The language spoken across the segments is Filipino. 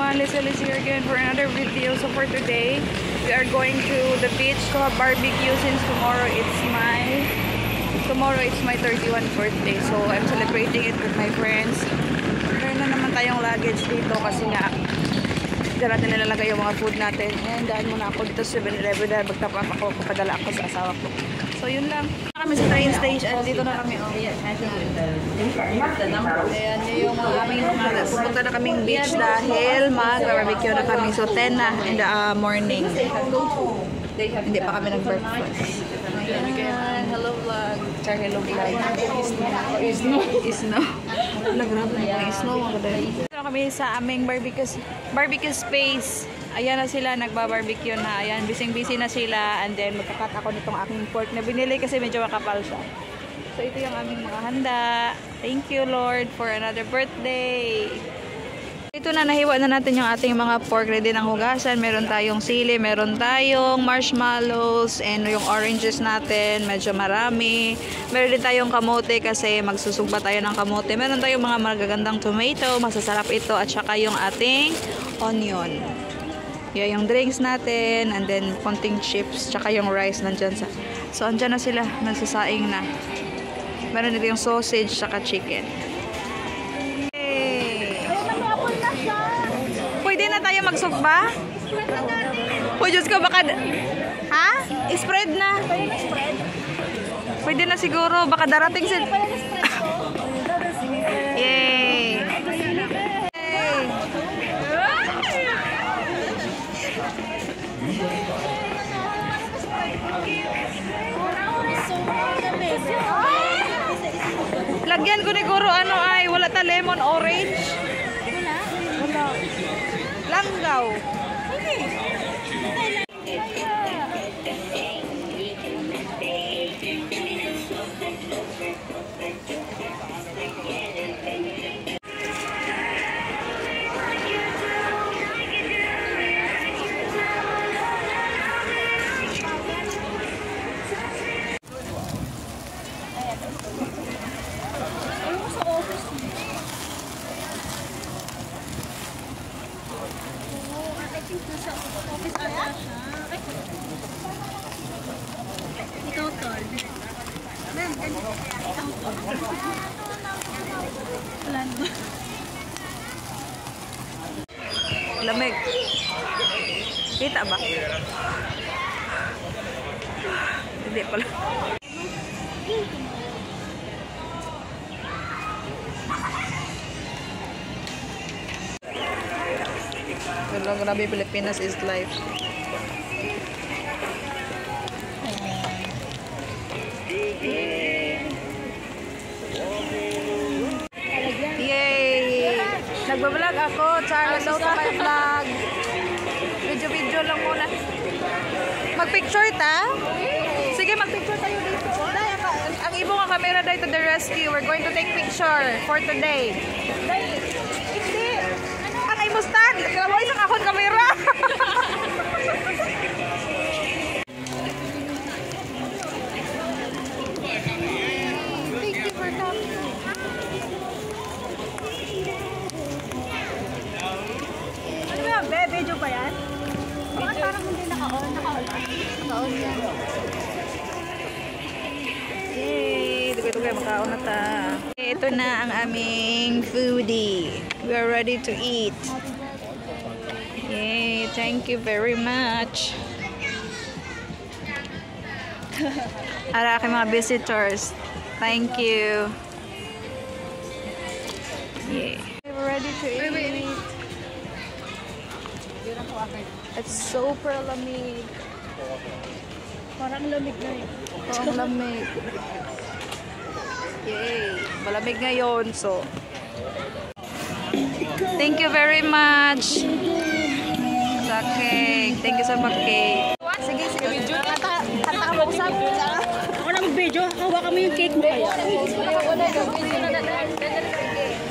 everyone, Liz here again for another video. So for today, we are going to the beach to have barbecue since tomorrow it's my 31st birthday. So I'm celebrating it with my friends. Meron na naman tayong luggage dito kasi nga dyan natin nilalagay yung mga food natin. And daan muna ako dito sa 7-Eleven dahil magtapap ako, papadala ako sa asawa ko. So yun lang. Kami sa train station. Dito na kami. Oh. Ayan yung aming pupunta na kaming beach dahil mag-barbecue na kami. So 10 na in the morning. Hindi pa kami nag-breakfast. Hello vlog. Char hello vlog. Isno. Nagrabe na isno. Dito na kami sa aming barbecue space. Ayan na sila, nagba-barbecue na. Ayan, busy na sila. And then, magkakat ako nitong aking pork na binili kasi medyo makapal siya. So, ito yung aming mga handa. Thank you, Lord, for another birthday. Ito na, nahiwa na natin yung ating mga pork. Ready ng hugasan. Meron tayong sili, meron tayong marshmallows, and yung oranges natin. Medyo marami. Meron din tayong kamote kasi magsusugba tayo ng kamote. Meron tayong mga magagandang tomato. Masasarap ito. At saka yung ating onion. Yan yung drinks natin, and then konting chips, tsaka yung rice nandyan sa. So, andyan na sila, nagsasaing na. Meron dito yung sausage, tsaka chicken. Hey. Pwede na tayo magsugba? Uy, Diyos ko, baka... Ha? Spread na. Pwede na siguro, baka darating sila. Yay! Lagyan ko ni Guro ano ay wala ta lemon orange. Wala. Langgaw. Ikaw, tol. Ma'am, ganito. Ikaw, tol. Wala ba? Lamig. Kita ba? Hindi pala. Grabe, Pilipinas is life. Yay! Nagbablog ako. Char, hello to my vlog. Video lang muna. Mag-picture ta? Sige, mag-picture tayo dito. Ang ibong ang camera dahil to the rescue. We're going to take picture for today. Hindi. Ang imustad. Kalawa isang akong camera. Thank you for coming. Ano ba, be? Video ba yan? Bakit parang hindi naka-on? Naka-on yan. Yay! Dugay-dugay, makaon na ta. Ito na ang aming foodie. We are ready to eat. Yay! Thank you very much. Para aking mga visitors. Thank you. Yay! We're ready to eat. Wait. It's super lamig. Parang lamig na yun. Parang lamig. Yay! Malamig ngayon, so. Thank you very much. Sa cake. Thank you sa cake. Sige, video. Kanta ka mo sa ako na mag-video. Hawa kami yung cake mo kaya.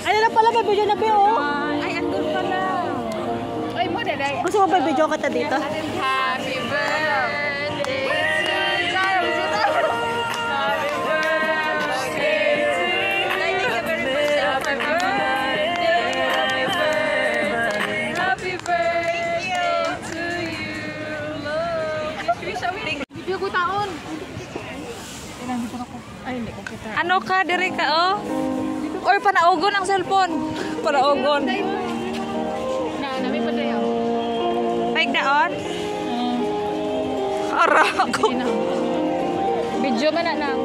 Ano na pala, may video na ba oh? Ay, andun pala. Ay, mo na dahil. Gusto mo ba video ka ta dito? Happy birthday to you. Happy birthday to you. Happy birthday. Happy birthday. Happy Ano ka, diri ka, oh? Or panaugon ang cellphone. Panaugon. Nami pa tayo. Paigdaon? Ara ako. Video man na lang.